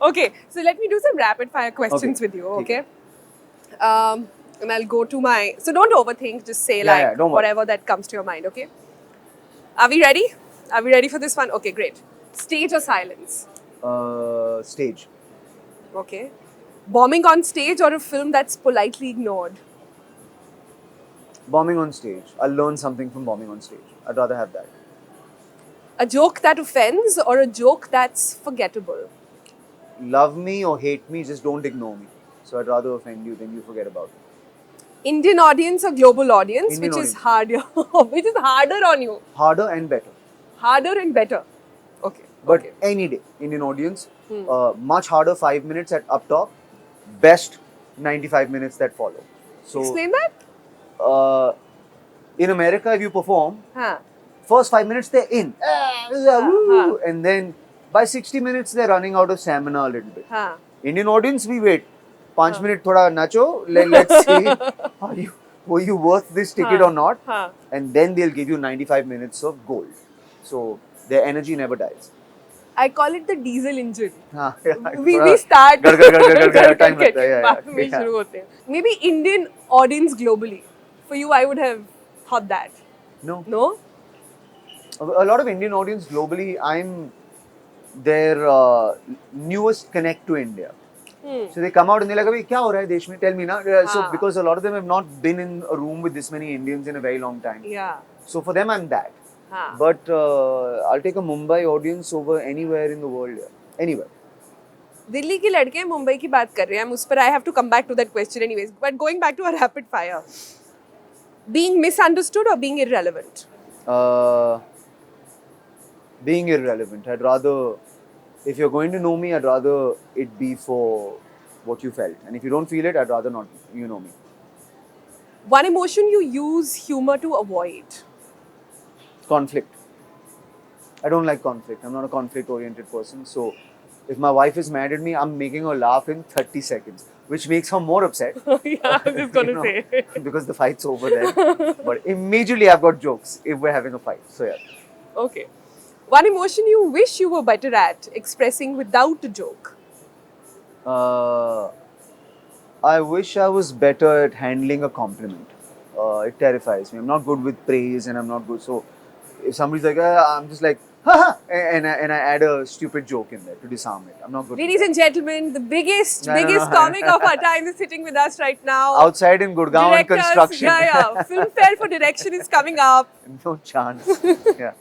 Okay, so let me do some rapid fire questions Okay. with you, okay? And I'll go to my. So don't overthink, just say Yeah, don't worry. whatever that comes to your mind, okay? Are we ready? Are we ready for this one? Okay, great. Stage or silence? Stage. Okay. Bombing on stage or a film that's politely ignored? Bombing on stage. I'll learn something from bombing on stage. I'd rather have that. A joke that offends or a joke that's forgettable? Love me or hate me, just don't ignore me. So I'd rather offend you than you forget about me. Indian audience or global audience? Indian Which is audience. harder? Which is harder on you? Harder and better. Harder and better. Okay. But okay. any day, Indian audience, much harder 5 minutes at up top, best 95 minutes that follow. So Explain that? In America, if you perform, Huh. first 5 minutes they're in, huh. and then by 60 minutes they're running out of stamina a little bit. Huh. Indian audience, we wait. 5 minutes thoda nacho, let's see were you worth this ticket or not, Huh. and then they'll give you 95 minutes of gold. So their energy never dies. I call it the diesel engine. हाँ, We start. गड़ गड़ गड़ गड़ गड़ time लगता है, बाद में yeah. शुरू होते हैं. Maybe Indian audience globally. For you, I would have thought that. No. No? A lot of Indian audience globally, I'm their newest connect to India. So they come out and they're like, "Abhi, kya ho raha hai desh mein? Tell me na." So हाँ. because a lot of them have not been in a room with this many Indians in a very long time. Yeah. So for them, I'm that. हाँ. But I'll take a Mumbai audience over anywhere in the world. Yeah. Anywhere. Delhi की लड़के मुंबई की बात कर रहे हैं. हम उस पर I have to come back to that question anyways. But going back to our rapid fire. Being misunderstood or being irrelevant? Being irrelevant. I'd rather, if you're going to know me, I'd rather it be for what you felt. And if you don't feel it, I'd rather not you know me. One emotion you use humor to avoid? Conflict. I don't like conflict. I'm not a conflict-oriented person. So if my wife is mad at me, I'm making her laugh in 30 seconds, which makes her more upset. Yeah, I was just going to say. Because the fight's over there. But immediately I've got jokes if we're having a fight. So yeah. Okay. One emotion you wish you were better at expressing without a joke? I wish I was better at handling a compliment. It terrifies me. I'm not good with praise and I'm not good. So if somebody's like, I'm just like, ha, and I add a stupid joke in there to disarm it. I'm not good. Ladies and gentlemen, the biggest No. comic of our time is sitting with us right now. Outside in Gurgaon in construction. Yeah. Filmfare for direction is coming up. No chance. Yeah.